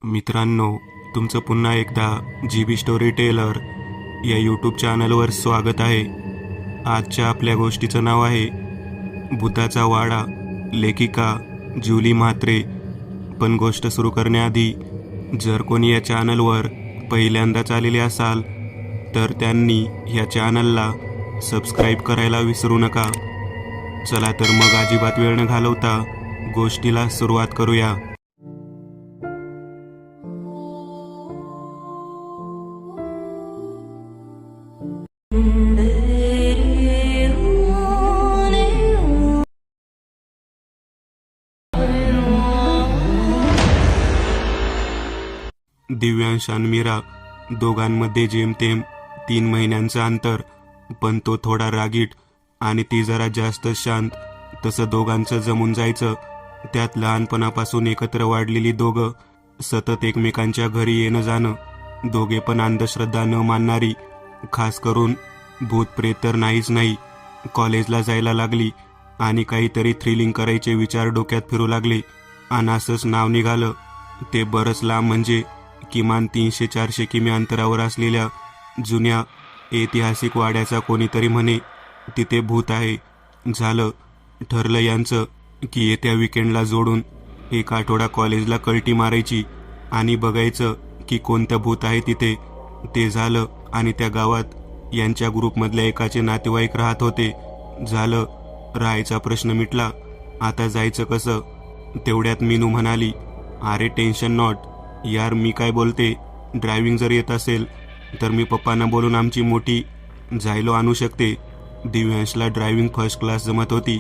मित्रांनो, तुमचं पुन्हा एकदा GB स्टोरी टेलर या यूट्यूब चॅनलवर स्वागत आहे. आजच्या आपल्या गोष्टीचं नाव आहे भूताचा वाडा, लेखिका जुली म्हात्रे. पण गोष्ट सुरू करण्याआधी जर कोणी या चॅनलवर पहिल्यांदाच आलेले असाल तर त्यांनी या चॅनलला सबस्क्राईब करायला विसरू नका. चला तर मग अजिबात वेळ न घालवता गोष्टीला सुरुवात करूया. दिव्यांश आणि मीरा दोघांमध्ये जेमतेम 3 महिन्यांचं अंतर, पण तो थोडा रागीट आणि ती जरा जास्त शांत. तसं दोघांचं जमून जायचं. त्यात लहानपणापासून एकत्र वाढलेली दोघं, सतत एकमेकांच्या घरी येणं जाणं. दोघे पण अंधश्रद्धा न मानणारी, खास करून भूत प्रेत तर नाहीच नाही. कॉलेजला जायला लागली आणि काहीतरी थ्रिलिंग करायचे विचार डोक्यात फिरू लागले. आणि असंच नाव निघालं ते बरंच लांब, म्हणजे किमान 300-400 किमी अंतरावर असलेल्या जुन्या ऐतिहासिक वाड्याचा. कोणीतरी म्हणे तिथे भूत आहे. झालं ठरलं यांचं की येत्या विकेंडला जोडून 1 आठवडा कॉलेजला कल्टी मारायची आणि बघायचं की कोणतं भूत आहे तिथे. ते झालं आणि त्या गावात यांच्या ग्रुपमधल्या एकाचे नातेवाईक राहत होते. झालं, राहायचा प्रश्न मिटला. आता जायचं कसं? तेवढ्यात मीनू म्हणाली, अरे टेन्शन नॉट यार, मी काय बोलते, ड्रायव्हिंग जर येत असेल तर मी पप्पांना बोलून आमची मोठी झायलो आणू शकते. दिव्यांशला ड्रायव्हिंग फर्स्ट क्लास जमत होती.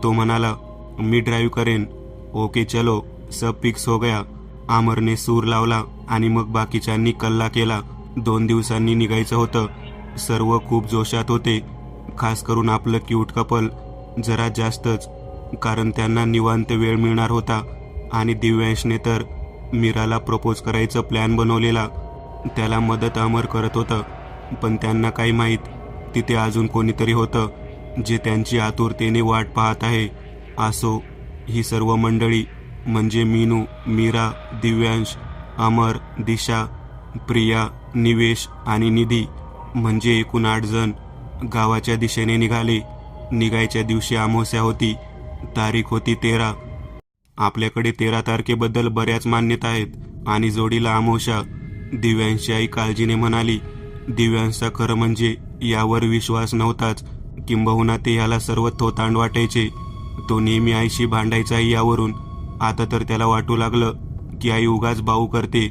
तो म्हणाला, मी ड्राईव्ह करेन. ओके चलो, सब फिक्स हो गया. आमरने सूर लावला आणि मग बाकीच्यांनी कल्ला केला. 2 दिवसांनी निघायचं होतं. सर्व खूप जोशात होते, खास करून आपलं क्यूट कपल जरा जास्तच, कारण त्यांना निवांत वेळ मिळणार होता. आणि दिव्यांशने तर मीराला प्रपोज करायचं प्लॅन बनवलेला. त्याला मदत अमर करत होतं, पण त्यांना काही माहीत तिथे अजून कोणीतरी होतं जे त्यांची आतुरतेने वाट पाहत आहे. असो, ही सर्व मंडळी म्हणजे मीनू, मीरा, दिव्यांश, अमर, दिशा, प्रिया, निवेश आणि निधी, म्हणजे एकूण 8 जण गावाच्या दिशेने निघाले. निघायच्या दिवशी अमावस्या होती. तारीख होती 13. आपल्याकडे 13 तारखेबद्दल बऱ्याच मान्यता आहेत आणि जोडीला अमावस्या. दिव्यांशी आई काळजीने म्हणाली. दिव्यांशचा खरं म्हणजे यावर विश्वास नव्हताच, किंबहुना ते याला सर्व थोतांड वाटायचे. तो नेहमी आईशी भांडायचाही यावरून. आता तर त्याला वाटू लागलं की आई उगाच बाऊ करते.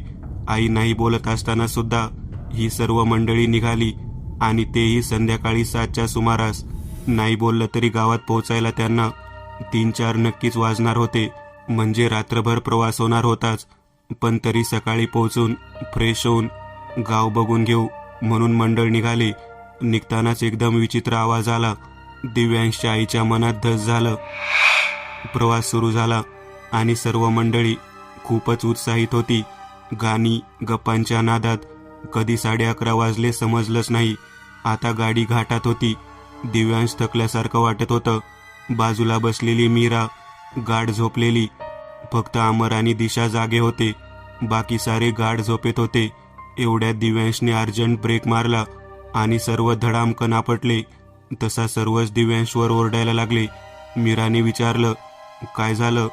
आई नाही बोलत असताना सुद्धा ही सर्व मंडळी निघाली आणि तेही संध्याकाळी 7च्या सुमारास. नाही बोललं तरी गावात पोहोचायला त्यांना 3-4 नक्कीच वाजणार होते, म्हणजे रात्रभर प्रवास होणार होताच. पण तरी सकाळी पोहोचून फ्रेश होऊन गाव बघून घेऊ म्हणून मंडळ निघाले. निघतानाच एकदम विचित्र आवाज आला. दिव्यांशच्या आईच्या मनात धस झालं. प्रवास सुरू झाला आणि सर्व मंडळी खूपच उत्साहित होती. गाणी गप्पांच्या नादात कधी 11:30 वाजले समजलंच नाही. आता गाडी घाटात होती. दिव्यांश थकल्यासारखं वाटत होतं. बाजूला बसलेली मीरा गाढ झोपलेली. फक्त अमर आणि दिशा जागे होते. बाकी सारे गाढ झोपेत होते. एवढ्यात दिव्यांशने अर्जंट ब्रेक मारला आणि सर्व धडामकन आपटले. तसा सर्वच दिव्यांशवर ओरडायला लागले. मीराने विचारलं, काय झालं?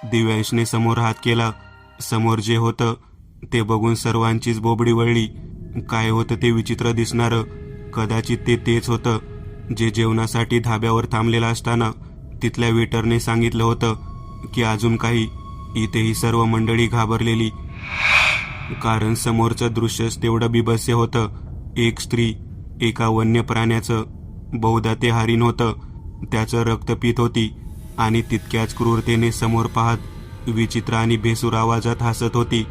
दिव्यांशने समोर हात केला. समोर जे होतं ते बघून सर्वांचीच बोबडी वळली. काय होतं ते विचित्र दिसणारं. कदाचित ते तेच होतं जे जेवणासाठी धाब्यावर थांबलेलं असताना तिथल्या वेटरने सांगितलं होतं की अजून काही. इथेही सर्व मंडळी घाबरलेली, कारण समोरचं दृश्यच तेवढं बिभत्स्य होतं. एक स्त्री एका वन्य प्राण्याचं, बहुधा ते हरिण होतं, त्याचं रक्त पित होती आणि तितक्याच क्रूरतेने समोर पाहत विचित्र आणि भेसूर आवाजात हसत होती.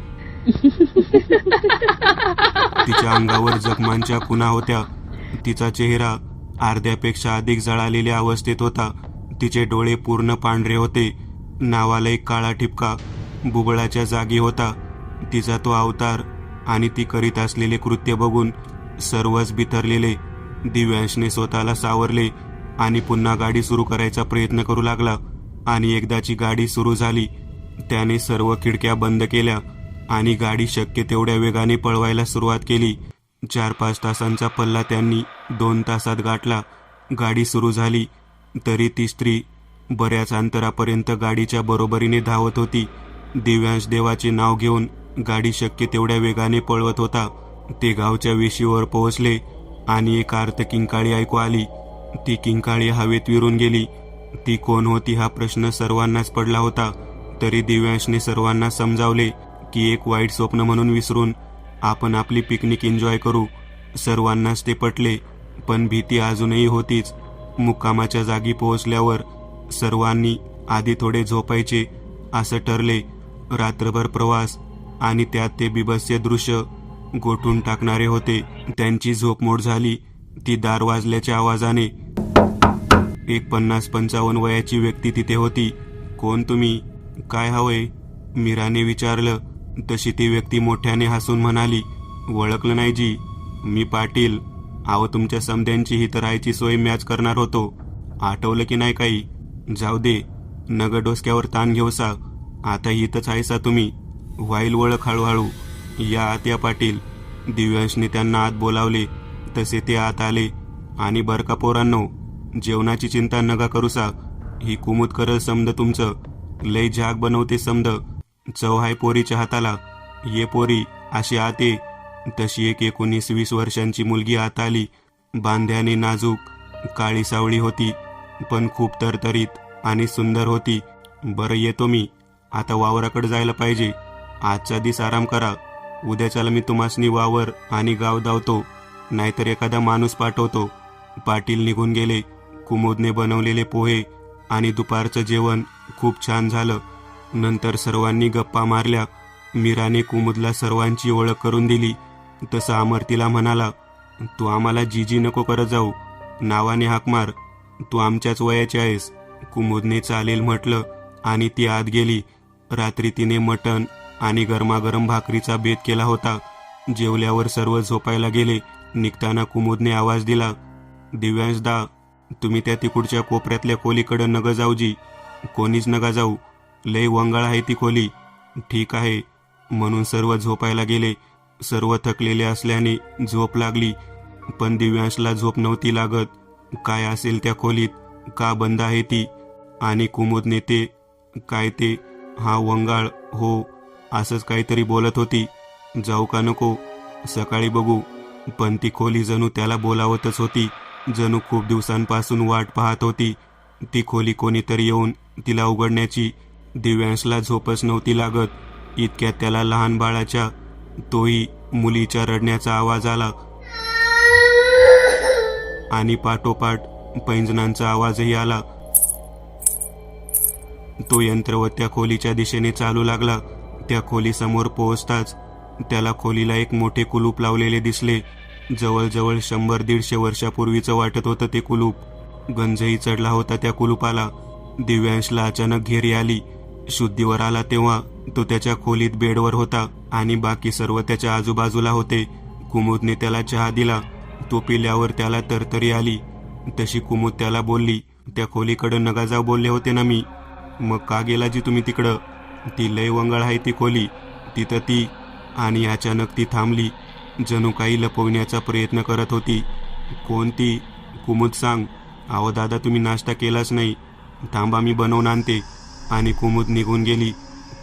तिच्या अंगावर जखमांच्या खुणा होत्या. तिचा चेहरा अर्ध्यापेक्षा अधिक जळालेल्या अवस्थेत होता. तिचे डोळे पूर्ण पांढरे होते. नावाला एक काळा ठिपका बुबळाच्या जागी होता. तिचा तो अवतार आणि ती करीत असलेले कृत्य बघून सर्वच बिथरलेले. दिव्यांशने स्वतःला सावरले आणि पुन्हा गाडी सुरू करायचा प्रयत्न करू लागला. आणि एकदाची गाडी सुरू झाली त्याने सर्व खिडक्या बंद केल्या आणि गाडी शक्य तेवढ्या वेगाने पळवायला सुरुवात केली. 4-5 तासांचा पल्ला त्यांनी 2 तासात गाठला. गाडी सुरू झाली तरी ती स्त्री बऱ्याच अंतरापर्यंत गाडीच्या बरोबरीने धावत होती. दिव्यांश देवाचे नाव घेऊन गाडी शक्य तेवढ्या वेगाने पळवत होता. ते गावच्या वेशीवर पोहोचले आणि एक आर्त किंकाळी ऐकू आली. ती किंकाळी हवेत विरून गेली. ती कोण होती हा प्रश्न सर्वांनाच पडला होता. तरी दिव्यांशने सर्वांना समजावले की एक वाईट स्वप्न म्हणून विसरून आपण आपली पिकनिक एन्जॉय करू. सर्वांनाच ते पटले, पण भीती अजूनही होतीच. मुक्कामाच्या जागी पोहोचल्यावर सर्वांनी आधी थोडे झोपायचे असं ठरले. रात्रभर प्रवास आणि त्यात ते बिभत्स्य दृश्य गोठून टाकणारे होते. त्यांची झोपमोड झाली ती दार वाजल्याच्या आवाजाने. एक 50-55 वयाची व्यक्ती तिथे होती. कोण तुम्ही? काय हवंय? मीराने विचारलं. तशी ती व्यक्ती मोठ्याने हसून म्हणाली, ओळखलं नाही जी, मी पाटील. अहो, तुमच्या समध्यांची ही तर राहायची सोय मॅच करणार होतो. आठवलं की नाही काही? जाऊ दे, नग डोसक्यावर ताण घेऊसा. आता इथंच आहेसा तुम्ही. व्हाईल ओळख हळूहळू. या आत या पाटील. दिव्यांशने त्यांना आत बोलावले. तसे ते आत आले. आणि बरं का पोरांनो, जेवणाची चिंता नका करूसा. ही कुमूद करल समद तुमचं. लय झाग बनवते समद. चव हाय पोरीच्या हाताला. ये पोरी, अशी आत ये. तशी एक 19-20 वर्षांची मुलगी आत आली. बांध्याने नाजूक, काळी सावळी होती, पण खूप तरतरीत आणि सुंदर होती. बरं, येतो मी. आता वावराकडे जायला पाहिजे. आजचा दिस आराम करा. उद्याच्याला मी तुम्हासनी वावर आणि गाव धावतो, नाहीतर एखादा माणूस पाठवतो. पाटील निघून गेले. कुमुदने बनवलेले पोहे आणि दुपारचं जेवण खूप छान झालं. नंतर सर्वांनी गप्पा मारल्या. मीराने कुमुदला सर्वांची ओळख करून दिली. तसं अमर तिला म्हणाला, तू आम्हाला जीजी नको करत जाऊ. नावाने हाक मार. तू आमच्याच वयाची आहेस. कुमुदने चालेल म्हटलं आणि ती आत गेली. रात्री तिने मटण आणि गरमागरम भाकरीचा बेत केला होता. जेवल्यावर सर्व झोपायला गेले. निघताना कुमुदने आवाज दिला, दिव्यांशदा, तुम्ही त्या तिकडच्या कोपऱ्यातल्या खोलीकडं नग जाऊ जी. कोणीच नगा जाऊ. लय वंगाळ आहे ती खोली. ठीक आहे, म्हणून सर्व झोपायला गेले. सर्व थकलेले असल्याने झोप लागली, पण दिव्यांशला झोप नव्हती लागत. काय असेल त्या खोलीत? का बंद आहे ती? आणि कुमुदने ते काय ते हा वंगाळ हो असंच काहीतरी बोलत होती. जाऊ का नको? सकाळी बघू. पण ती खोली जणू त्याला बोलावतच होती. जणू खूप दिवसांपासून वाट पाहत होती. ती खोली कोणीतरी येऊन तिला उघडण्याची. दिव्यांशला झोपच नव्हती लागत. इतक्यात त्याला लहान बाळाच्या, तोही मुलीच्या रडण्याचा आवाज आला आणि पाठोपाठ पैंजणांचा आवाजही आला. तो यंत्रवत त्या खोलीच्या दिशेने चालू लागला. त्या खोलीसमोर पोहोचताच त्याला खोलीला एक मोठे कुलूप लावलेले दिसले. जवळजवळ 100-150 वर्षापूर्वीचं वाटत होतं ते कुलूप. गंजही चढला होता त्या कुलूपाला. दिव्यांशला अचानक घेरी आली. शुद्धीवर आला तेव्हा तो त्याच्या खोलीत बेडवर होता आणि बाकी सर्व त्याच्या आजूबाजूला होते. कुमुदने त्याला चहा दिला. तो पिल्यावर त्याला तरतरी आली. तशी कुमुद त्याला बोलली, त्या खोलीकडं नगा जाऊ बोलले होते ना मी. मग का गेला जी तुम्ही तिकडं? ती लय वंगाळ आहे ती खोली. तिथं ती. आणि अचानक ती थांबली. जणू काही लपवण्याचा प्रयत्न करत होती. कोणती? कुमुद सांग. अहो दादा, तुम्ही नाश्ता केलाच नाही. थांबा, मी बनवून आणते. आणि कुमुद निघून गेली.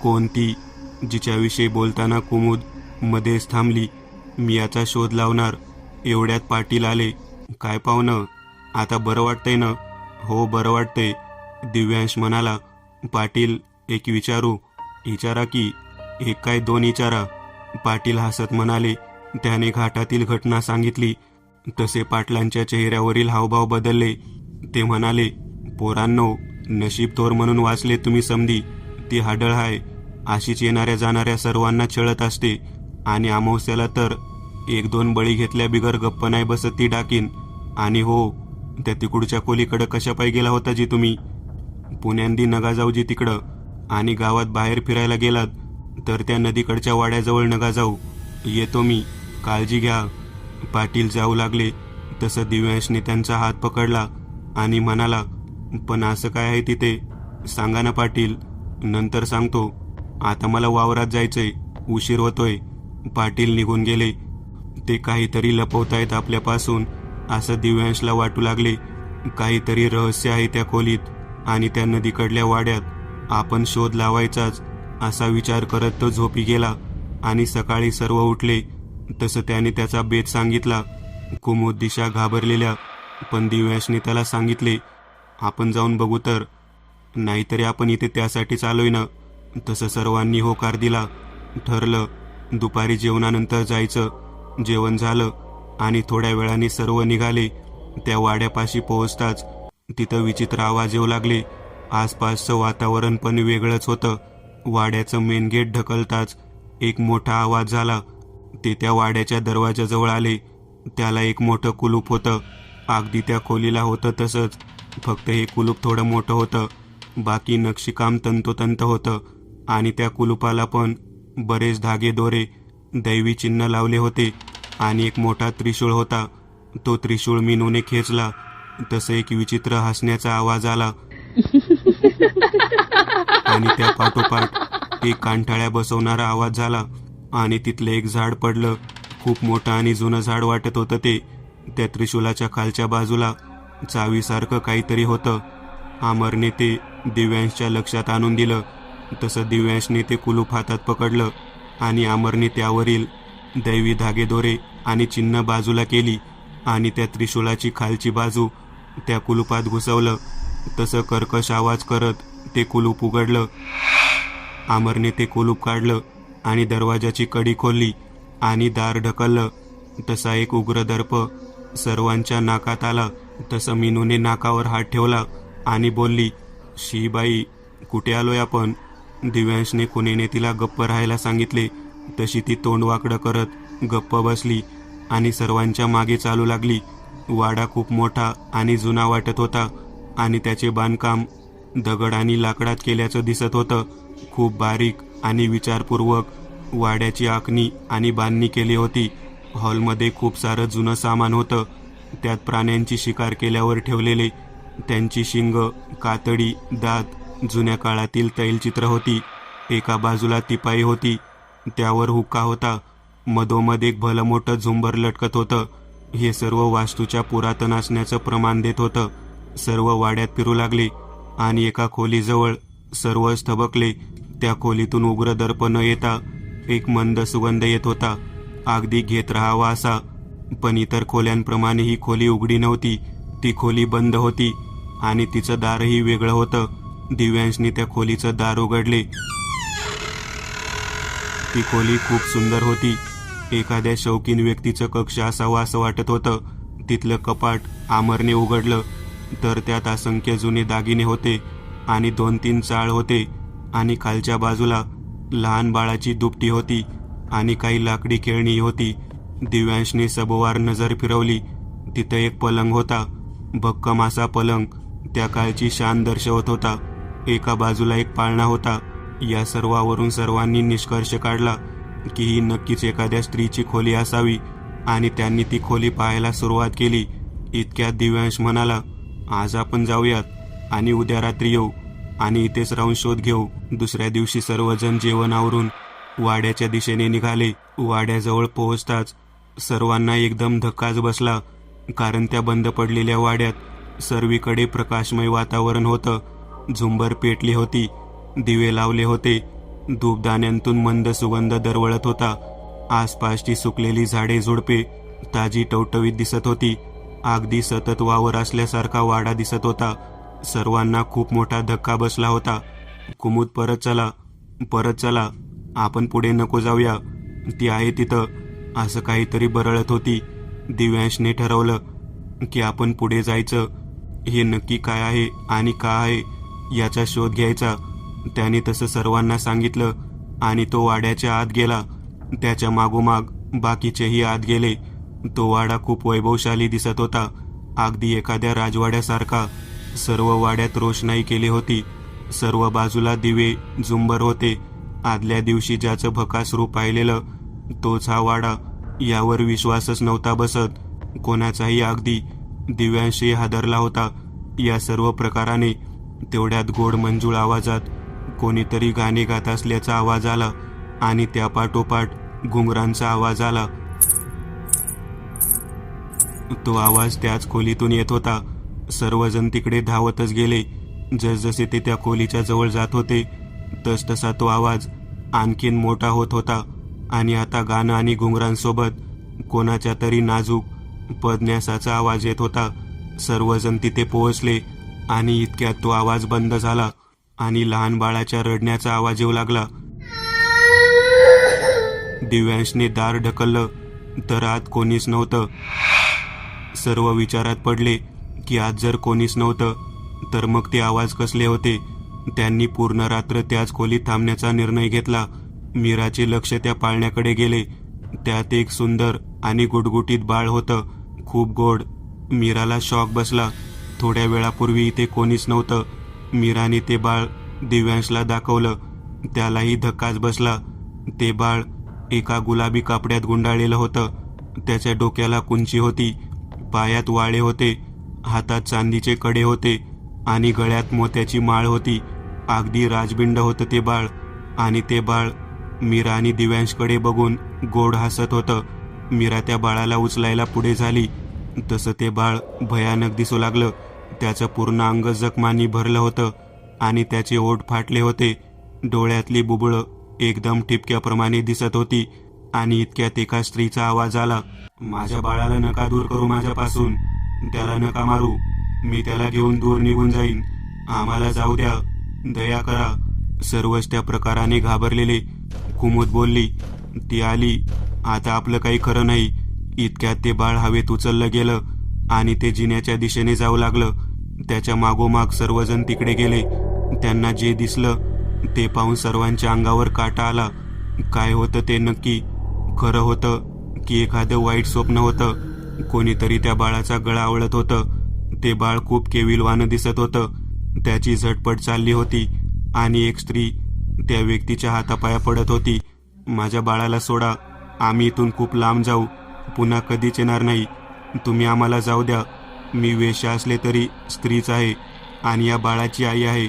कोणती? जिच्याविषयी बोलताना कुमुद मध्येच थांबली. मी याचा शोध लावणार. एवढ्यात पाटील आले. काय पाहुणं, आता बरं वाटतंय ना? हो, बरं वाटतंय, दिव्यांश म्हणाला. पाटील, एक विचारू? विचारा की. एक काय 2 विचारा, पाटील हसत म्हणाले. त्याने घाटातील घटना सांगितली. तसे पाटलांच्या चेहऱ्यावरील हावभाव बदलले. ते म्हणाले, पोरांनो, नशीब थोर म्हणून वाचले तुम्ही समधी. ती हाडळ हाय. अशीच येणाऱ्या जाणाऱ्या सर्वांना छळत असते. आणि अमावस्याला तर 1-2 बळी घेतल्या बिगर गप्प नाही बसत ती डाकीन. आणि हो, त्या तिकडच्या खोलीकडं कशा पायी गेला होता जी तुम्ही? पुण्यांदी नगा जाऊ जी तिकडं. आणि गावात बाहेर फिरायला गेलात तर त्या नदीकडच्या वाड्याजवळ नगा जाऊ. येतो मी. काळजी घ्या. पाटील जाऊ लागले. तसं दिव्यांशने त्यांचा हात पकडला आणि म्हणाला, पण असं काय आहे तिथे? सांगा ना पाटील. नंतर सांगतो. आता मला वावरात जायचंय. उशीर होतोय. पाटील निघून गेले. ते काहीतरी लपवतायत आपल्यापासून असं दिव्यांशला वाटू लागले. काहीतरी रहस्य आहे त्या खोलीत आणि त्या नदीकडल्या वाड्यात. आपण शोध लावायचाच असा विचार करत तो झोपी गेला आणि सकाळी सर्व उठले तसं त्याने त्याचा बेत सांगितला. कुमुद दिशा घाबरलेल्या, पण दिव्यांशने त्याला सांगितले, आपण जाऊन बघू तर, नाहीतरी आपण इथे त्यासाठीच आलोय ना. तसं सर्वांनी होकार दिला. ठरलं, दुपारी जेवणानंतर जायचं. जेवण झालं आणि थोड्या वेळाने सर्व निघाले. त्या वाड्यापाशी पोहोचताच तिथं विचित्र आवाज येऊ लागले. आसपासचं वातावरण पण वेगळंच होतं. वाड्याचं मेन गेट ढकलताच एक मोठा आवाज झाला. ते त्या वाड्याच्या दरवाजाजवळ आले. त्याला एक मोठं कुलूप होतं. अगदी त्या खोलीला होतं तसंच, फक्त हे कुलूप थोडं मोठं होतं. बाकी नक्षीकाम तंतोतंत होतं आणि त्या कुलूपाला पण बरेच धागे दोरे दैवी चिन्ह लावले होते आणि एक मोठा त्रिशूळ होता. तो त्रिशूळ मीनूने खेचला तसं एक विचित्र हसण्याचा आवाज आला आणि त्या पाठोपाठ एक कांठाळ्या बसवणारा आवाज झाला आणि तिथलं एक झाड पडलं. खूप मोठं आणि जुनं झाड वाटत होतं ते. त्या त्रिशूलाच्या खालच्या बाजूला चावीसारखं काहीतरी होतं. अमरने ते दिव्यांशच्या लक्षात आणून दिलं. तसं दिव्यांशने ते कुलूप हातात पकडलं आणि अमरने त्यावरील दैवी धागेदोरे आणि चिन्ह बाजूला केली आणि त्या त्रिशूलाची खालची बाजू त्या कुलूपात घुसवलं. तसं कर्कश आवाज करत ते कुलूप उघडलं. अमरने ते कुलूप काढलं आणि दरवाजाची कडी खोलली आणि दार ढकललं. तसा एक उग्र दर्प सर्वांच्या नाकात आला. तसं मीनूने नाकावर हात ठेवला आणि बोलली, शी बाई, कुठे आलोय आपण? दिव्यांशने खुनेने तिला गप्प राहायला सांगितले. तशी ती तोंड वाकडं करत गप्प बसली आणि सर्वांच्या मागे चालू लागली. वाडा खूप मोठा आणि जुना वाटत होता आणि त्याचे बांधकाम दगड आणि लाकडात केल्याचं दिसत होतं. खूप बारीक आणि विचारपूर्वक वाड्याची आखणी आणि बांधणी केली होती. हॉलमध्ये खूप सारं जुनं सामान होतं. त्यात प्राण्यांची शिकार केल्यावर ठेवलेले त्यांची शिंग, कातडी, दात, जुन्या काळातील तैलचित्र होती. एका बाजूला तिपाई होती, त्यावर हुक्का होता. मधोमध एक भलं मोठं झुंबर लटकत होतं. हे सर्व वास्तूच्या पुरातन असण्याचं प्रमाण देत होतं. सर्व वाड्यात फिरू लागले आणि एका खोलीजवळ सर्वच थबकले. त्या खोलीतून उग्र दर्प न येता एक मंद सुगंध येत होता, अगदी घेत राहावा असा. पण इतर खोल्यांप्रमाणे ही खोली उघडी नव्हती. ती खोली बंद होती आणि तिचं दारही वेगळं होतं. दिव्यांशने त्या खोलीचं दार उघडले. ती खोली खूप सुंदर होती. एखाद्या शौकीन व्यक्तीचं कक्ष असावं असं वाटत होतं. तिथलं कपाट अमरने उघडलं तर त्यात असंख्य जुने दागिने होते आणि 2-3 चाळ होते आणि खालच्या बाजूला लहान बाळाची दुपटी होती आणि काही लाकडी खेळणी होती. दिव्यांशने सभोवार नजर फिरवली. तिथं एक पलंग होता, भक्कम असा पलंग, त्या काळची शान दर्शवत होता. एका बाजूला एक पाळणा होता. या सर्वावरून सर्वांनी निष्कर्ष काढला की ही नक्कीच एखाद्या स्त्रीची खोली असावी आणि त्यांनी ती खोली पाहायला सुरुवात केली. इतक्यात दिव्यांश म्हणाला, आज आपण जाऊयात आणि उद्या रात्री येऊ आणि इथेच राहून शोध घेऊ. दुसऱ्या दिवशी सर्वजण जेवण आवरून वाड्याच्या दिशेने निघाले. वाड्याजवळ पोहोचताच सर्वांना एकदम धक्काच बसला, कारण त्या बंद पडलेल्या वाड्यात सर्वीकडे प्रकाशमय वातावरण होतं. झुंबर पेटली होती, दिवे लावले होते, धूपदाण्यांतून मंद सुगंध दरवळत होता. आसपासची सुकलेली झाडे झुडपे ताजी टवटवीत दिसत होती. अगदी सतत वावर असल्यासारखा वाडा दिसत होता. सर्वांना खूप मोठा धक्का बसला होता. कुमुद, परत चला, आपण पुढे नको जाऊया, ती आहे तिथं, असं काहीतरी बरळत होती. दिव्यांशने ठरवलं की आपण पुढे जायचं. हे नक्की काय आहे आणि का आहे याचा शोध घ्यायचा. त्याने तसं सर्वांना सांगितलं आणि तो वाड्याच्या आत गेला. त्याच्या मागोमाग बाकीचेही आत गेले. तो वाडा खूप वैभवशाली दिसत होता, अगदी एखाद्या राजवाड्यासारखा. सर्व वाड्यात रोषणाई केली होती. सर्व बाजूला दिवे, झुंबर होते. आदल्या दिवशी ज्याचं भकास रूप पाहिलेलं तोच हा वाडा. यावर विश्वासच नव्हता बसत कोणाचाही. अगदी दिव्यांशही हादरला होता या सर्व प्रकाराने. तेवढ्यात गोड मंजूळ आवाजात कोणीतरी गाणे गात असल्याचा आवाज आला. आणि त्या पाठोपाठ घुंगरांचा आवाज आला. तो आवाज त्याच खोलीतून येत होता. सर्वजण तिकडे धावतच गेले. जसजसे ते त्या खोलीच्या जवळ जात होते तसतसा तो आवाज आणखीन मोठा होत होता आणि आता गाणं आणि घुंगरांसोबत कोणाच्या तरी नाजूक पदन्यासाचा आवाज येत होता. सर्वजण तिथे पोहोचले आणि इतक्यात तो आवाज बंद झाला आणि लहान बाळाच्या रडण्याचा आवाज येऊ लागला. दिव्यांशने दार ढकललं तर आत कोणीच नव्हतं. सर्व विचारात पडले की आज जर कोणीच नव्हतं तर मग ते आवाज कसले होते. त्यांनी पूर्ण रात्र त्याच खोलीत थांबण्याचा निर्णय घेतला. मीराचे लक्ष त्या पाळण्याकडे गेले. त्यात एक सुंदर आणि गुटगुटीत बाळ होतं, खूप गोड. मीराला शॉक बसला. थोड्या वेळापूर्वी इथे कोणीच नव्हतं. मीराने ते बाळ दिव्यांशला दाखवलं. त्यालाही धक्काच बसला. ते बाळ एका गुलाबी कापड्यात गुंडाळलेलं होतं. त्याच्या डोक्याला कुंची होती, पायात वाळे होते, हातात चांदीचे कडे होते आणि गळ्यात मोत्याची माळ होती. अगदी राजबिंड होतं ते बाळ. आणि ते बाळ मीरा आणि दिव्यांशकडे बघून गोड हसत होतं. मीरा त्या बाळाला उचलायला पुढे झाली तसं ते बाळ भयानक दिसू लागलं. त्याचं पूर्ण अंग जखमांनी भरलं होतं आणि त्याचे ओठ फाटले होते. डोळ्यातली बुबुळं एकदम ठिपक्याप्रमाणे दिसत होती. आणि इतक्यात एका स्त्रीचा आवाज आला. माझ्या बाळाला नका दूर करू माझ्यापासून, त्याला नका मारू, मी त्याला घेऊन दूर निघून जाईन, आम्हाला जाऊ द्या, दया करा. सर्वच त्या प्रकाराने घाबरलेले. कुमुद बोलली. ती आली, आता आपलं काही खरं नाही. इतक्यात ते बाळ हवेत उचललं गेलं आणि ते जिन्याच्या दिशेने जाऊ लागलं. त्याच्या मागोमाग सर्वजण तिकडे गेले. त्यांना जे दिसलं ते पाहून सर्वांच्या अंगावर काटा आला. काय होतं ते नक्की? खरं होतं की एखादं वाईट स्वप्न होतं? कोणीतरी त्या बाळाचा गळा आवळत होतं. ते बाळ खूप केविलवाणं दिसत होतं. त्याची झटपट चालली होती आणि एक स्त्री त्या व्यक्तीच्या हातापाया पडत होती. माझ्या बाळाला सोडा, आम्ही इथून खूप लांब जाऊ, पुन्हा कधीच येणार नाही, तुम्ही आम्हाला जाऊ द्या. मी वेश्या असले तरी स्त्रीच आहे आणि या बाळाची आई आहे.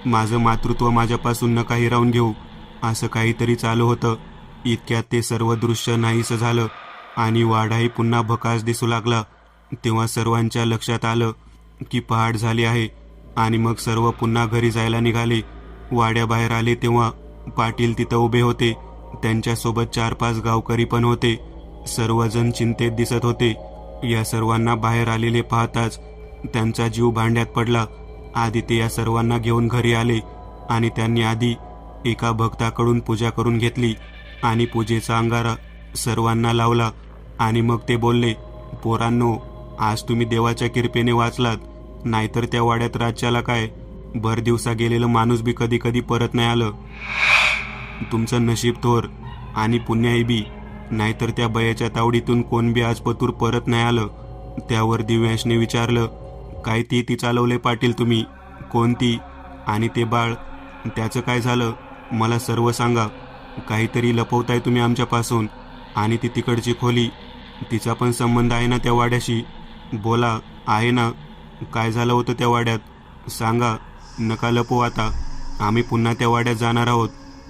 माझं मातृत्व माझ्यापासून नका हिरावून घेऊ. असं काहीतरी चालू होतं. इतक्यात ते सर्व दृश्य नाहीसं झालं आणि वाडाही पुन्हा भकास दिसू लागला. तेव्हा सर्वांच्या लक्षात आलं की पहाट झाली आहे आणि मग सर्व पुन्हा घरी जायला निघाले. वाड्याबाहेर आले तेव्हा पाटील तिथं उभे होते. त्यांच्यासोबत 4-5 गावकरी पण होते. सर्वजण चिंतेत दिसत होते. या सर्वांना बाहेर आलेले पाहताच त्यांचा जीव भांड्यात पडला. आधी ते या सर्वांना घेऊन घरी आले आणि त्यांनी आधी एका भक्ताकडून पूजा करून घेतली आणि पूजेचा अंगारा सर्वांना लावला. आणि मग ते बोलले, पोरांनो, आज तुम्ही देवाच्या कृपेने वाचलात, नाहीतर त्या वाड्यात राज्याला काय, भर दिवसा गेलेलं माणूस बी कधी कधी परत नाही आलं. तुमचं नशीब थोर आणि पुण्याई बी, नाहीतर त्या बयाच्या तावडीतून कोण बी आज पतूर परत नाही आलं. त्यावर दिव्यांशने विचारलं, काय ती चालवले पाटील तुम्ही? कोणती? आणि ते बाळ, त्याचं काय झालं? मला सर्व सांगा. काहीतरी लपवताय तुम्ही आमच्यापासून. आणि ती तिकडची खोली, तिचा पण संबंध आहे ना त्या वाड्याशी? बोला, आहे ना? काय झालं होतं त्या वाड्यात? सांगा, नका लपवू आता. आम्ही पुन्हा त्या वाड्यात जाणार आहोत.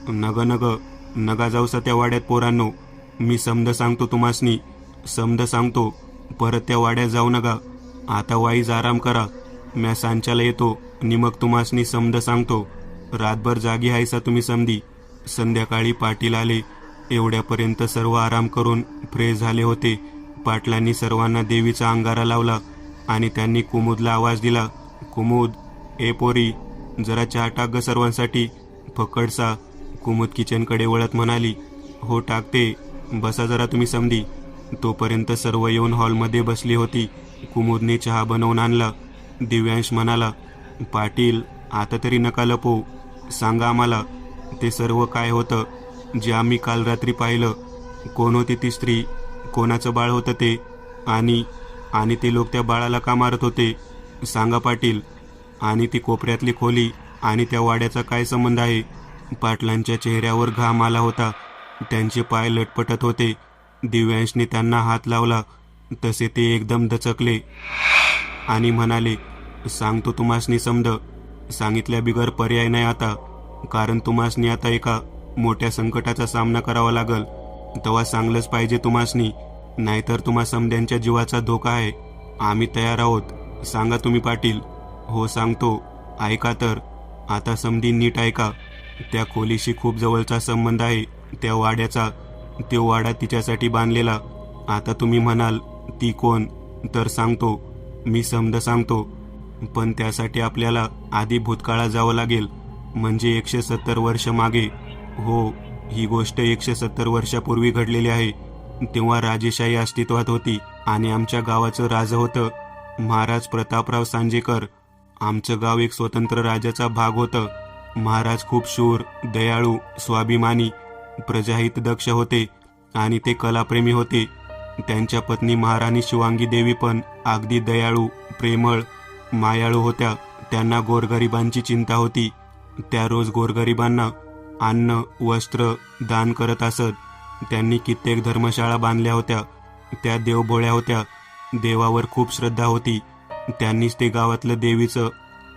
नगा जाऊसा त्या वाड्यात पोरांनो. मी समद सांगतो तुम्हासनी, समद सांगतो. परत त्या वाड्यात जाऊ नका. आता वाईज आराम करा. म्या सांच्याला येतो आणि मग तुम्हासनी समद सांगतो. रातभर जागी हायसा तुम्ही समधी. संध्याकाळी पाटील आले. एवढ्यापर्यंत सर्व आराम करून फ्रेश झाले होते. पाटलांनी सर्वांना देवीचा अंगारा लावला आणि त्यांनी कुमुदला आवाज दिला, कुमुद, ए पोरी, जरा चहा टाक ग सर्वांसाठी. फकडसा. कुमुद किचनकडे वळत म्हणाली, हो टाकते, बसा जरा तुम्ही समधी. तोपर्यंत सर्व येऊन हॉलमध्ये बसली होती. कुमुदने चहा बनवून आणला. दिव्यांश म्हणाला, पाटील, आता तरी नका लपवू, सांगा आम्हाला ते सर्व काय होतं जे आम्ही काल रात्री पाहिलं. कोण होती ती स्त्री? कोणाचं बाळ होतं ते? आणि ते लोक त्या बाळाला का मारत होते? सांगा पाटील. आणि ती कोपऱ्यातली खोली आणि त्या वाड्याचा काय संबंध आहे? पाटलांच्या चेहऱ्यावर घाम आला होता. त्यांचे पाय लटपटत होते. दिव्यांशने त्यांना हात लावला तसे ते एकदम दचकले आणि म्हणाले, सांगतो तुम्हासनी समद. सांगितल्या बिगर पर्याय नाही आता, कारण तुम्हासनी आता एका मोठ्या संकटाचा सामना करावा लागल तेव्हा चांगलंच पाहिजे तुम्हासनी, नाहीतर तुम्हा समद्यांच्या जीवाचा धोका आहे. आम्ही तयार आहोत. सांगा तुम्ही पाटील. हो सांगतो, ऐका तर. आता समधी नीट ऐका. त्या खोलीशी खूप जवळचा संबंध आहे त्या वाड्याचा. तो वाडा तिच्यासाठी बांधलेला. आता तुम्ही म्हणाल ती कोण, तर सांगतो, मी समद सांगतो. पण त्यासाठी आपल्याला आधी भूतकाळात जावं लागेल, म्हणजे 170 वर्ष मागे. हो, ही गोष्ट 170 वर्षापूर्वी घडलेली आहे. तेव्हा राजेशाही अस्तित्वात होती आणि आमच्या गावाचं राज होतं महाराज प्रतापराव सांजेकर. आमचं गाव एक स्वतंत्र राजाचा भाग होतं. महाराज खूप शूर, दयाळू, स्वाभिमानी, प्रजाहित दक्ष होते आणि ते कलाप्रेमी होते. त्यांच्या पत्नी महाराणी शिवांगी देवी पण अगदी दयाळू, प्रेमळ, मायाळू होत्या. त्यांना गोरगरिबांची चिंता होती. त्या रोज गोरगरिबांना अन्न, वस्त्र दान करत असत. त्यांनी कित्येक धर्मशाळा बांधल्या होत्या. त्या देवभोळ्या होत्या. देवावर खूप श्रद्धा होती. त्यांनीच ते गावातलं देवीचं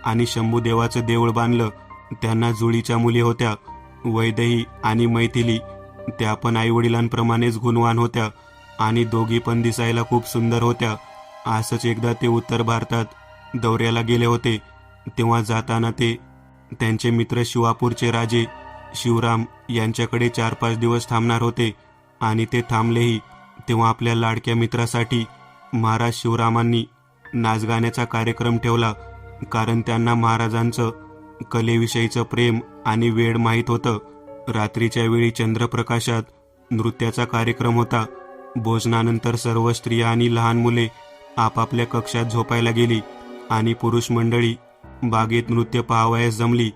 आणि शंभूदेवाचं देऊळ बांधलं. त्यांना जुळीच्या मुली होत्या, वैदेही आणि मैथिली. त्या पण आईवडिलांप्रमाणेच गुणवान होत्या आणि दोघी पण दिसायला खूप सुंदर होत्या. असंच एकदा ते उत्तर भारतात दौऱ्याला गेले होते. तेव्हा जाताना ते त्यांचे मित्र शिवापूरचे राजे शिवराम यांच्याकडे 4-5 दिवस थांबणार होते आणि ते थांबलेही. तेव्हा आपल्या लाडक्या मित्रासाठी महाराज शिवरामांनी नाचगाण्याचा कार्यक्रम ठेवला, कारण त्यांना महाराजांचं कलेविषयीचं प्रेम आणि वेळ माहीत होतं. रात्रीच्या वेळी चंद्रप्रकाशात नृत्याचा कार्यक्रम होता. भोजनानंतर सर्व स्त्रिया आणि लहान मुले आपापल्या कक्षात झोपायला गेली आणि पुरुष मंडळी बागेत नृत्य पाहावयास जमली.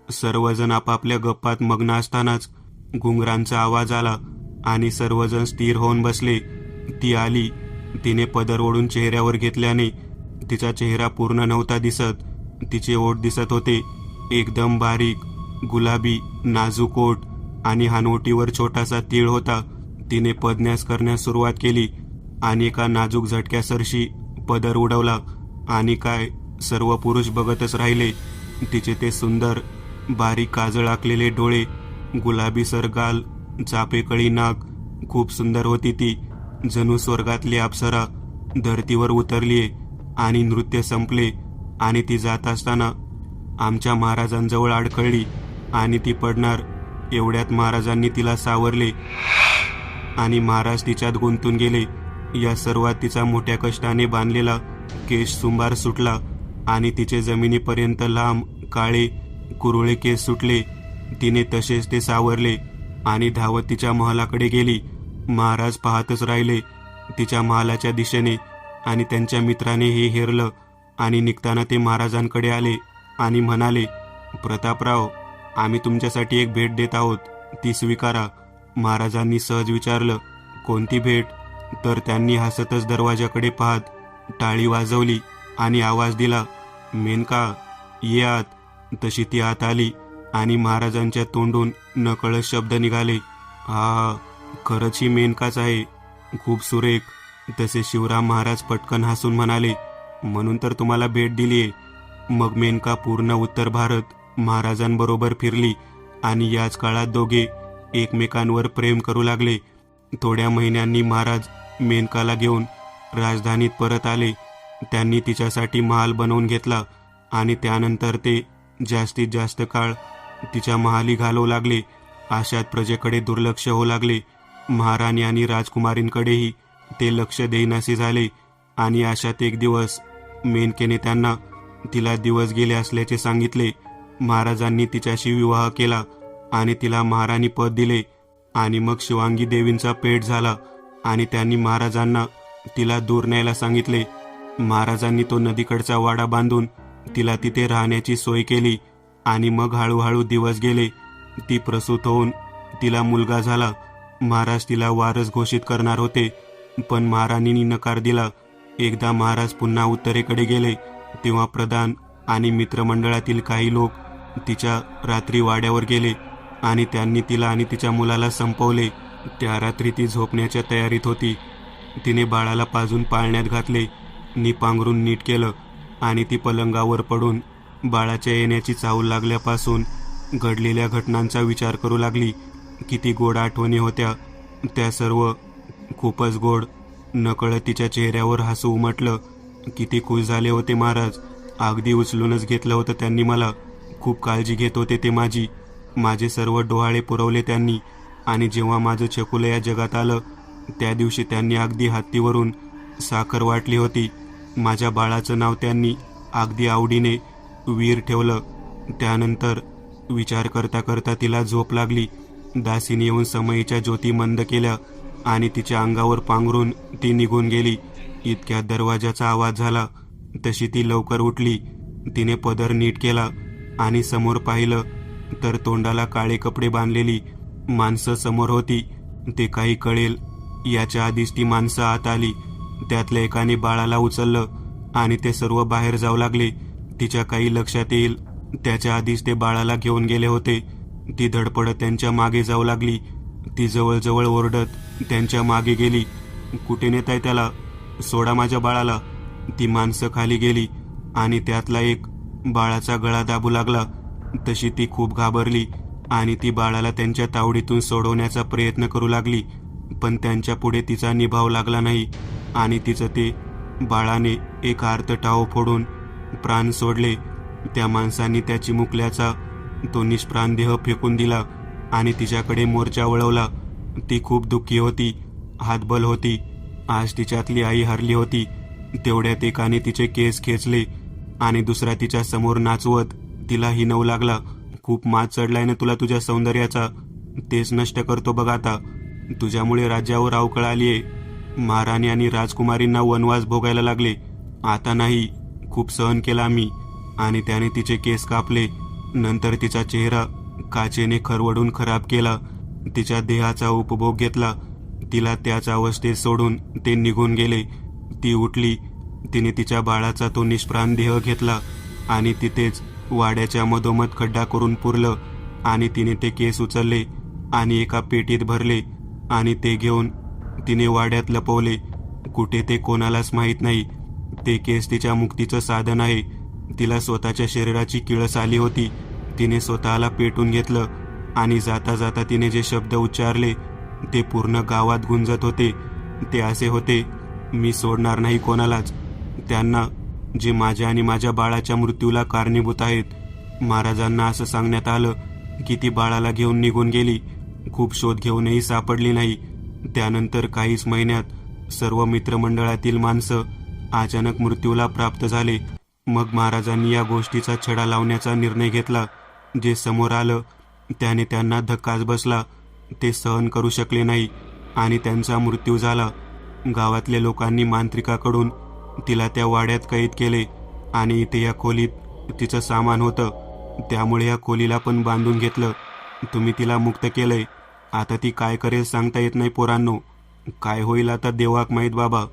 सर्वजण आपापल्या गप्पात मग्न असतानाच घुंगरांचा आवाज आला आणि सर्वजण स्थिर होऊन बसले. ती आली. तिने पदर ओढून चेहऱ्यावर घेतल्याने तिचा चेहरा पूर्ण नव्हता दिसत. तिचे ओठ दिसत होते. एकदम बारीक, गुलाबी, नाजूक ओठ आणि हनवटीवर छोटासा तीळ होता. तिने पदन्यास करण्यास सुरुवात केली आणि एका नाजूक झटक्यासरशी पदर उडवला आणि काय, सर्व पुरुष बघतच राहिले. तिचे ते सुंदर बारीक काजळ आखलेले डोळे, गुलाबी सरगाल, चापेकळी नाक, खूप सुंदर होती ती. जणू स्वर्गातली अप्सरा धरतीवर उतरलीये. आणि नृत्य संपले आणि ती जात असताना आमच्या महाराजांजवळ अडखळली आणि ती पडणार एवढ्यात महाराजांनी तिला सावरले आणि महाराज तिच्यात गुंतून गेले. या सर्वात तिचा मोठ्या कष्टाने बांधलेला केश सुंबार सुटला आणि तिचे जमिनीपर्यंत लांब, काळे, कुरुळे केस सुटले. तिने तसेच ते सावरले आणि धावत तिच्या महालाकडे गेली. महाराज पाहतच राहिले तिच्या महालाच्या दिशेने आणि त्यांच्या मित्राने हे हेरलं आणि निघताना ते महाराजांकडे आले आणि म्हणाले, प्रतापराव, आम्ही तुमच्यासाठी एक भेट देत आहोत, ती स्वीकारा. महाराजांनी सहज विचारलं, कोणती भेट? तर त्यांनी हसतच दरवाजाकडे पाहत टाळी वाजवली आणि आवाज दिला, मेनका, ये आत. तशी ती आत आली आणि महाराजांच्या तोंडून नकळत शब्द निघाले, हा, खरंच ही मेनकाच आहे, खूप सुरेख. तसे शिवराम महाराज पटकन हसून म्हणाले, म्हणून तर तुम्हाला भेट दिलीये. मग मेनका पूर्ण उत्तर भारत महाराजांबरोबर फिरली आणि याच काळात दोघे एकमेकांवर प्रेम करू लागले. थोड्या महिन्यांनी महाराज मेनकाला घेऊन राजधानीत परत आले. त्यांनी तिच्यासाठी महाल बनवून घेतला आणि त्यानंतर ते जास्तीत जास्त काळ तिच्या महाली घालवू लागले. अशात प्रजेकडे दुर्लक्ष होऊ लागले. महाराणी आणि राजकुमारींकडेही ते लक्ष देईनासे झाले आणि अशात एक दिवस मेनकेने त्यांना तिला दिवस गेले असल्याचे सांगितले. महाराजांनी तिच्याशी विवाह केला आणि तिला महाराणी पद दिले आणि मग शिवांगी देवींचा पेट झाला आणि त्यांनी महाराजांना तिला दूर न्यायला सांगितले. महाराजांनी तो नदीकडचा वाडा बांधून तिला तिथे राहण्याची सोय केली आणि मग हळूहळू दिवस गेले. ती प्रसूत होऊन तिला मुलगा झाला. महाराज तिला वारस घोषित करणार होते, पण महाराणींनी नकार दिला. एकदा महाराज पुन्हा उत्तरेकडे गेले तेव्हा प्रधान आणि मित्रमंडळातील काही लोक तिच्या रात्री वाड्यावर गेले आणि त्यांनी तिला आणि तिच्या मुलाला संपवले. त्या रात्री ती झोपण्याच्या तयारीत होती. तिने बाळाला पाजून पाळण्यात घातले, पांघरून नीट केलं आणि ती पलंगावर पडून बाळाच्या येण्याची चाहूल लागल्यापासून घडलेल्या घटनांचा विचार करू लागली. किती गोड आठवणी होत्या त्या सर्व खूपच गोड. नकळत तिच्या चेहऱ्यावर हसू उमटलं. किती खुश झाले होते महाराज. अगदी उचलूनच घेतलं होतं त्यांनी मला. खूप काळजी घेत होते ते माझी. माझे सर्व डोहाळे पुरवले त्यांनी. आणि जेव्हा माझं छकुलं या जगात आलं त्या दिवशी त्यांनी अगदी हत्तीवरून साखर वाटली होती. माझ्या बाळाचं नाव त्यांनी अगदी आवडीने वीर ठेवलं. त्यानंतर विचार करता करता तिला झोप लागली. दासीने येऊन समईच्या ज्योती मंद केल्या आणि तिच्या अंगावर पांघरून ती निघून गेली. इतक्यात दरवाजाचा आवाज झाला. तशी ती लवकर उठली. तिने पदर नीट केला आणि समोर पाहिलं तर तोंडाला काळे कपडे बांधलेली माणसं समोर होती. ते काही कळेल याच्या आधीच ती माणसं आत आली. त्यातल्या एकाने बाळाला उचललं आणि ते सर्व बाहेर जाऊ लागले. तिच्या काही लक्षात येईल त्याच्या आधीच ते बाळाला घेऊन गेले होते. ती धडपडत त्यांच्या मागे जाऊ लागली. ती जवळजवळ ओरडत त्यांच्या मागे गेली. कुठे नेताय त्याला? सोडा माझ्या बाळाला. ती माणसं खाली गेली आणि त्यातला एक बाळाचा गळा दाबू लागला. तशी ती खूप घाबरली आणि ती बाळाला त्यांच्या तावडीतून सोडवण्याचा प्रयत्न करू लागली. पण त्यांच्या पुढे तिचा निभाव लागला नाही आणि तिचं ते बाळाने एक आर्त टाहो फोडून प्राण सोडले. त्या माणसांनी त्याची मुकल्याचा तो निष्प्राण देह फेकून दिला आणि तिच्याकडे मोर्चा वळवला. ती खूप दुःखी होती, हातबल होती. आज तिच्यातली आई हरली होती. तेवढ्यात एकाने तिचे केस खेचले आणि दुसरा तिच्या समोर नाचवत तिला हिनवू लागला. खूप मात चढलाय ना तुला तुझ्या सौंदर्याचा. तेच नष्ट करतो बघ आता. तुझ्यामुळे राज्यावर अवकळ आलीये. महाराणी आणि राजकुमारींना वनवास भोगायला लागले. आता नाही. खूप सहन केला मी. आणि त्याने तिचे केस कापले. नंतर तिचा चेहरा काचेने खरवडून खराब केला. तिच्या देहाचा उपभोग घेतला. तिला त्याच अवस्थेत सोडून ते निघून गेले. ती उठली. तिने तिच्या बाळाचा तो निष्प्राण देह घेतला आणि तिथेच वाड्याच्या मधोमध खड्डा करून पुरलं. आणि तिने ते केस उचलले आणि एका पेटीत भरले आणि ते घेऊन तिने वाड्यात लपवले. कुठे ते कोणालाच माहीत नाही. ते केस तिच्या मुक्तीचं साधन आहे. तिला स्वतःच्या शरीराची किळस आली होती. तिने स्वतःला पेटून घेतलं आणि जाता जाता तिने जे शब्द उच्चारले ते पूर्ण गावात गुंजत होते. ते असे होते, मी सोडणार नाही कोणालाच. त्यांना जे माझ्या आणि माझ्या बाळाच्या मृत्यूला कारणीभूत आहेत. महाराजांना असं सांगण्यात आलं की ती बाळाला घेऊन निघून गेली. खूप शोध घेऊनही सापडली नाही. त्यानंतर काहीच महिन्यात सर्व मित्रमंडळातील माणसं अचानक मृत्यूला प्राप्त झाले. मग महाराजांनी या गोष्टीचा छडा लावण्याचा निर्णय घेतला. जे समोर आलं त्याने त्यांना धक्काच बसला. ते सहन करू शकले नाही आणि त्यांचा मृत्यू झाला. गावातल्या लोकांनी मांत्रिकाकडून तिला त्या वाड्यात कैद केले आणि इथे या खोलीत तिचं सामान होतं. त्यामुळे या खोलीला पण बांधून घेतलं. तुम्ही तिला मुक्त केलंय. आता ती काय करेल सांगता येत नाही पोरांनो. काय होईल आता देवाक माहीत बाबा.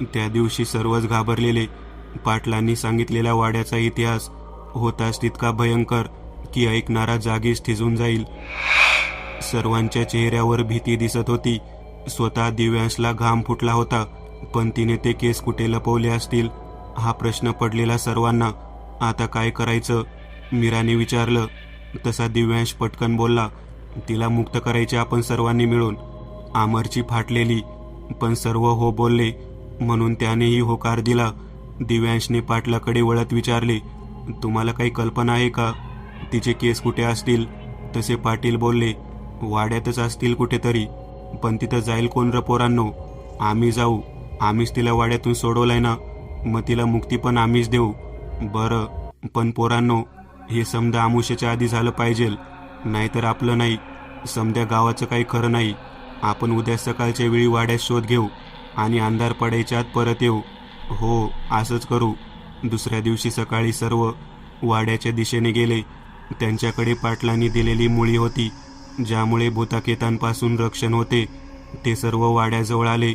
त्या दिवशी सर्वच घाबरलेले. पाटलांनी सांगितलेल्या वाड्याचा इतिहास होताच तितका भयंकर की ऐकणारा जागीच थिजून जाईल. सर्वांच्या चेहऱ्यावर भीती दिसत होती. स्वतः दिव्यांशला घाम फुटला होता. पण तिने ते केस कुठे लपवले असतील हा प्रश्न पडलेला सर्वांना. आता काय करायचं मीराने विचारलं. तसा दिव्यांश पटकन बोलला, तिला मुक्त करायचे आपण सर्वांनी मिळून. आमरची फाटलेली पण सर्व हो बोलले म्हणून त्यानेही होकार दिला. दिव्यांशने पाटलाकडे वळत विचारले, तुम्हाला काही कल्पना आहे का तिचे केस कुठे असतील? तसे पाटील बोलले, वाड्यातच असतील कुठेतरी. पण तिथं जाईल कोण र पोरांनो? आम्ही जाऊ. आम्हीच तिला वाड्यातून सोडवलंय ना, मग तिला मुक्ती पण आम्हीच देऊ. बरं, पण पोरांनो हे समजा आमुष्याच्या आधी झालं पाहिजे, नाहीतर आपलं नाही. समध्या गावाचं काही खरं नाही. आपण उद्या सकाळच्या वेळी वाड्यात शोध घेऊ आणि अंधार पडायच्या आत परत येऊ. हो, असंच करू. दुसऱ्या दिवशी सकाळी सर्व वाड्याच्या दिशेने गेले. त्यांच्याकडे पाटलांनी दिलेली मुळी होती ज्यामुळे भूताकेतांपासून रक्षण होते. ते सर्व वाड्याजवळ आले.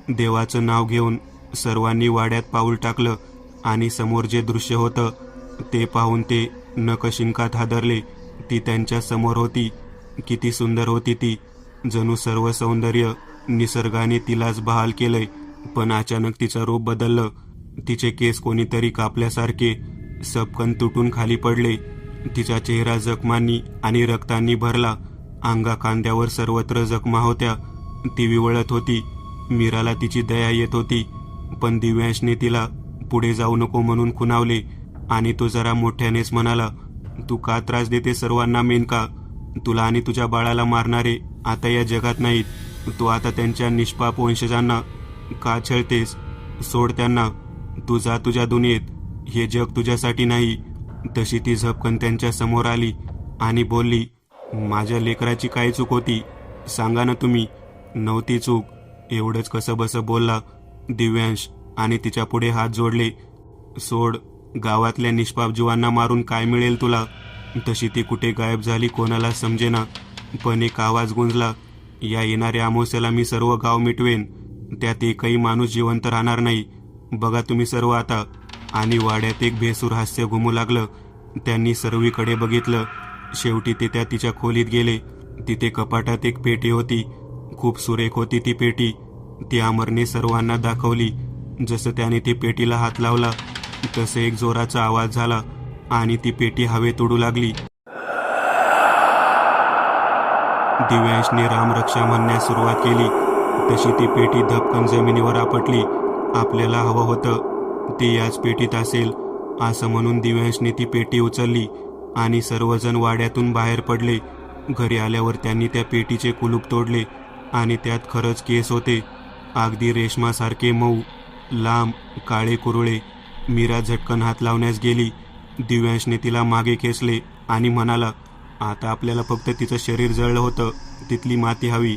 देवाचं नाव घेऊन सर्वांनी वाड्यात पाऊल टाकलं आणि समोर जे दृश्य होतं ते पाहून ते नकशिंकात हादरले. ती त्यांच्या समोर होती. किती सुंदर होती ती. जणू सर्व सौंदर्य निसर्गाने तिलाच बहाल केलंय. पण अचानक तिचं रूप बदललं. तिचे केस कोणीतरी कापल्यासारखे सपकन तुटून खाली पडले. तिचा चेहरा जखमांनी आणि रक्तांनी भरला अंगा खांद्यावर सर्वत्र जखमा होत्या. ती विवळत होती. मीराला तिची दया येत होती, पण दिव्यांशने तिला पुढे जाऊ नको म्हणून खुणावले आणि तो जरा मोठ्यानेच म्हणाला, तू का त्रास देते सर्वांना मेनका? तुला आणि तुझ्या बाळाला मारणारे आता या जगात नाहीत. तू आता त्यांच्या निष्पाप वंशजांना का छळतेस? सोड त्यांना. तू जा तुझ्या दुनियेत. हे जग तुझ्यासाठी नाही. तशी ती झपकन त्यांच्या समोर आली आणि बोलली, माझ्या लेकराची काय चूक होती? सांगा ना तुम्ही. नव्हती चूक. एवढंच कसं बसं बोलला दिव्यांश आणि तिच्या पुढे हात जोडले. सोड. गावातल्या निष्पाप जीवांना मारून काय मिळेल तुला? तशी ती कुठे गायब झाली कोणाला समजेना. पण एक आवाज गुंजला, या येणाऱ्या अमावस्याला मी सर्व गाव मिटवेन. त्यात एकही माणूस जिवंत राहणार नाही. बघा तुम्ही सर्व आता. आणि वाड्यात एक बेसूर हास्य घुमू लागलं. त्यांनी सर्वीकडे बघितलं. शेवटी ते त्या तिच्या खोलीत गेले. तिथे कपाटात एक पेटी होती. खूप सुरेख होती ती पेटी. ती अमरने सर्वांना दाखवली. जसं त्याने ती पेटीला हात लावला तसं एक जोराचा आवाज झाला आणि ती पेटी हवेत उडू लागली. दिव्यांशने रामरक्षा म्हणण्यास सुरुवात केली. तशी ती पेटी धपकन जमिनीवर आपटली. आपल्याला हवं होतं ते याच पेटीत असेल असं म्हणून दिव्यांशने ती पेटी उचलली आणि सर्वजण वाड्यातून बाहेर पडले. घरी आल्यावर त्यांनी त्या पेटीचे कुलूप तोडले आणि त्यात खरंच केस होते. अगदी रेशमासारखे मऊ, लांब, काळे कुरुळे. मीरा झटकन हात लावण्यास गेली. दिव्यांशने तिला मागे खेचले आणि म्हणाला, आता आपल्याला फक्त तिचं शरीर जळलं होतं तिथली माती हवी,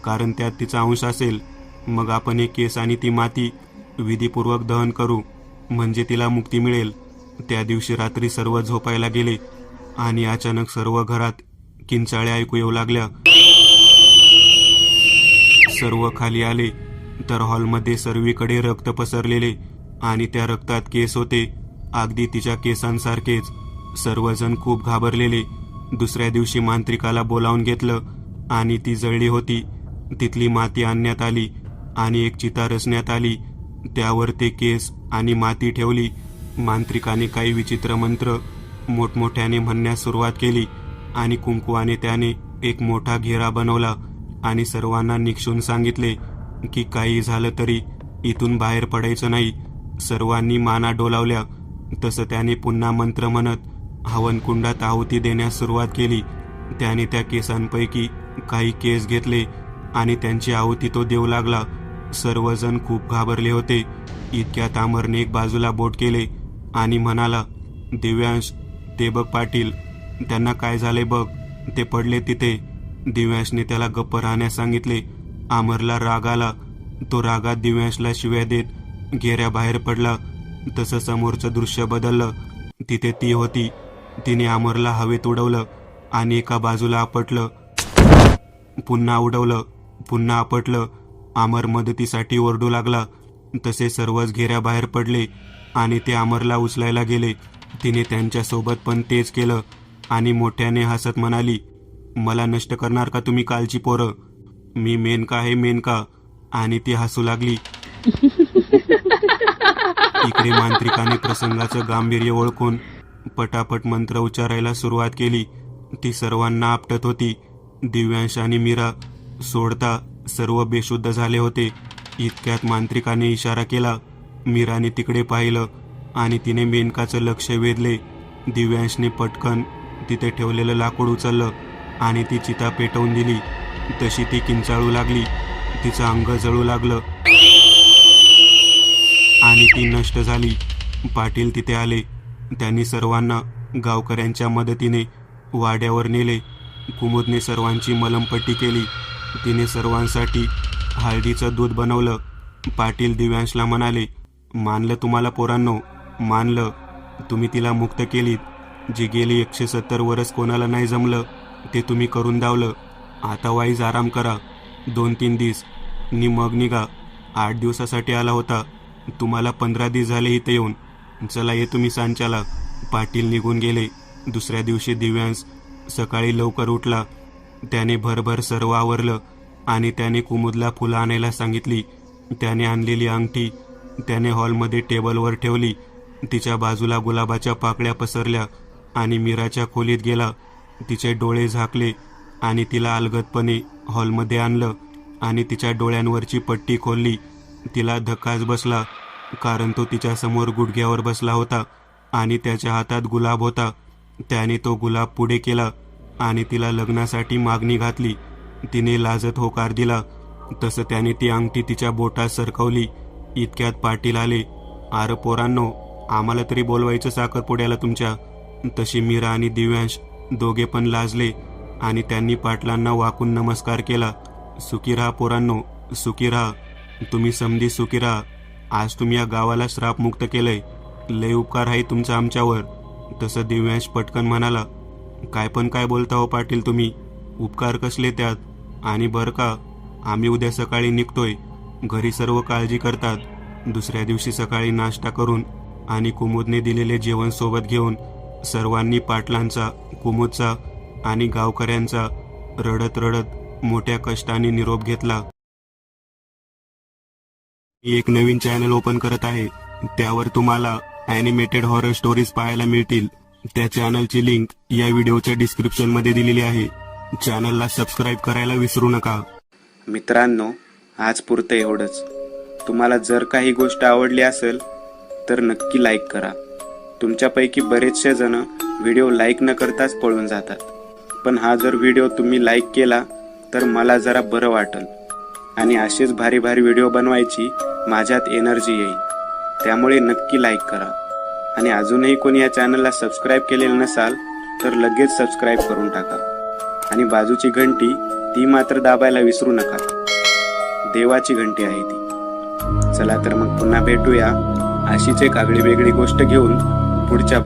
कारण त्यात तिचा अंश असेल. मग आपण एक केस आणि ती माती विधीपूर्वक दहन करू, म्हणजे तिला मुक्ती मिळेल. त्या दिवशी रात्री सर्व झोपायला गेले आणि अचानक सर्व घरात किंचाळ्या ऐकू येऊ लागल्या. सर्व खाली आले तर हॉलमध्ये सर्वीकडे रक्त पसरलेले आणि त्या रक्तात केस होते, अगदी तिच्या केसांसारखेच. सर्वजण खूप घाबरलेले. दुसऱ्या दिवशी मांत्रिकाला बोलावून घेतलं आणि ती जळली होती. तिथली माती आणण्यात आली आणि एक चिता रचण्यात आली. त्यावर ते केस आणि माती ठेवली. मांत्रिकाने काही विचित्र मंत्र मोठमोठ्याने म्हणण्यास सुरुवात केली आणि कुंकवाने त्याने एक मोठा घेरा बनवला आणि सर्वांना निक्षून सांगितले की काही झालं तरी इथून बाहेर पडायचं नाही. सर्वांनी माना डोलावल्या. तसं त्याने पुन्हा मंत्र म्हणत हवनकुंडात आहुती देण्यास सुरुवात केली. त्याने त्या केसांपैकी काही केस घेतले आणि त्यांची आहुती तो देऊ लागला. सर्वजण खूप घाबरले होते. इतक्यात अमरने एक बाजूला बोट केले आणि म्हणाला, दिव्यांश, ते बघ पाटील, त्यांना काय झाले बघ, ते पडले तिथे. दिव्यांशने त्याला गप्प राहण्यास सांगितले. अमरला राग आला. तो रागात दिव्यांशला शिव्या देत घेऱ्याबाहेर पडला. तसं समोरचं दृश्य बदललं. तिथे ती होती. तिने अमरला हवेत उडवलं आणि एका बाजूला आपटलं. पुन्हा उडवलं, पुन्हा आपटलं. अमर मदतीसाठी ओरडू लागला. तसे सर्वच घेऱ्याबाहेर पडले आणि ते अमरला उचलायला गेले. तिने त्यांच्यासोबत पण तेच केलं आणि मोठ्याने हसत म्हणाली, मला नष्ट करणार का तुम्ही कालची पोरं? मी मेनका आहे, मेनका. आणि ती हसू लागली. इकडे मांत्रिकाने प्रसंगाचं गांभीर्य ओळखून पटापट मंत्र उच्चारायला सुरुवात केली. ती सर्वांना आपटत होती. दिव्यांश आणि मीरा सोडता सर्व बेशुद्ध झाले होते. इतक्यात मांत्रिकाने इशारा केला. मीराने तिकडे पाहिलं आणि तिने मेनकाचं लक्ष वेधले. दिव्यांशने पटकन तिथे ठेवलेलं लाकूड उचललं आणि ती चिता पेटवून दिली. तशी ती किंचाळू लागली. तिचं अंग जळू लागलं आणि ती नष्ट झाली. पाटील तिथे आले. त्यांनी सर्वांना गावकऱ्यांच्या मदतीने वाड्यावर नेले. कुमुदने सर्वांची मलमपट्टी केली. तिने सर्वांसाठी हळदीचं दूध बनवलं. पाटील दिव्यांशला म्हणाले, मानलं तुम्हाला पोरांनो, मानलं. तुम्ही तिला मुक्त केलीत. जी गेली 170 वर्ष कोणाला नाही जमलं ते तुम्ही करून दावलं. आता वाईज आराम करा. 2-3 दिवस नि मग निघा. 8 दिवसासाठी आला होता. तुम्हाला 15 दिवस झाले इथे येऊन. चला ये तुम्ही सांच्याला. पाटील निघून गेले. दुसऱ्या दिवशी दिव्यांश सकाळी लवकर उठला. त्याने भरभर सर्व आवरलं आणि त्याने कुमुदला फुलं आणायला सांगितली. त्याने आणलेली अंगठी त्याने हॉलमध्ये टेबलवर ठेवली. तिच्या बाजूला गुलाबाच्या पाकळ्या पसरल्या आणि मीराच्या खोलीत गेला. तिचे डोळे झाकले आणि तिला अलगदपणे हॉलमध्ये आणलं आणि तिच्या डोळ्यांवरची पट्टी खोलली. तिला धक्काच बसला, कारण तो तिच्यासमोर गुडघ्यावर बसला होता आणि त्याच्या हातात गुलाब होता. त्याने तो गुलाब पुढे केला आणि तिला लग्नासाठी मागणी घातली. तिने लाजत होकार दिला. तसं त्याने ती अंगठी तिच्या बोटात सरकवली. इतक्यात पाटील आले. "अरे पोरांनो, आम्हाला तरी बोलवायचं साखरपुड्याला तुमच्या." तशी मीरा आणि दिव्यांश दोघे पण लाजले आणि त्यांनी पाटलांना वाकून नमस्कार केला. "सुखी राहा पोरांनो, सुखी राहा. तुम्ही समधी सुखी राहा. आज तुम्ही या गावाला श्रापमुक्त केलंय. लय उपकार आहे तुमचा आमच्यावर." तसं दिव्यांश पटकन म्हणाला, काय बोलता हो पाटील तुम्ही? उपकार कसले त्यात? आणि बरं का, आम्ही उद्या सकाळी निघतोय. घरी सर्व काळजी करतात. दुसऱ्या दिवशी सकाळी नाश्ता करून आणि कुमुदने दिलेले जेवण सोबत घेऊन सर्वांनी पाटलांचा, कुमुदचा आणि गावकऱ्यांचा रडत रडत मोठ्या कष्टाने निरोप घेतला. मी एक नवीन चॅनल ओपन करत आहे. त्यावर तुम्हाला ॲनिमेटेड हॉरर स्टोरीज पाहायला मिळतील. त्या चॅनलची लिंक या व्हिडिओच्या डिस्क्रिप्शनमध्ये दिलेली आहे. चॅनलला सबस्क्राईब करायला विसरू नका. मित्रांनो, आज पुरतं एवढंच. तुम्हाला जर काही गोष्ट आवडली असेल तर नक्की लाईक करा. तुमच्यापैकी बरेचसे जण व्हिडिओ लाईक न करताच पळून जातात. पण हा जर व्हिडिओ तुम्ही लाईक केला तर मला जरा बरं वाटेल आणि असेच भारी भारी व्हिडिओ बनवायची माझ्यात एनर्जी येईल. त्यामुळे नक्की लाईक करा. आणि अजूनही कोणी या चॅनलला सबस्क्राईब केलेलं नसाल तर लगेच सबस्क्राईब करून टाका. आणि बाजूची घंटी ती मात्र दाबायला विसरू नका. देवाची घंटी आहे ती. चला तर मग पुन्हा भेटूया अशीच एक आगळी वेगळी गोष्ट घेऊन पुढच्या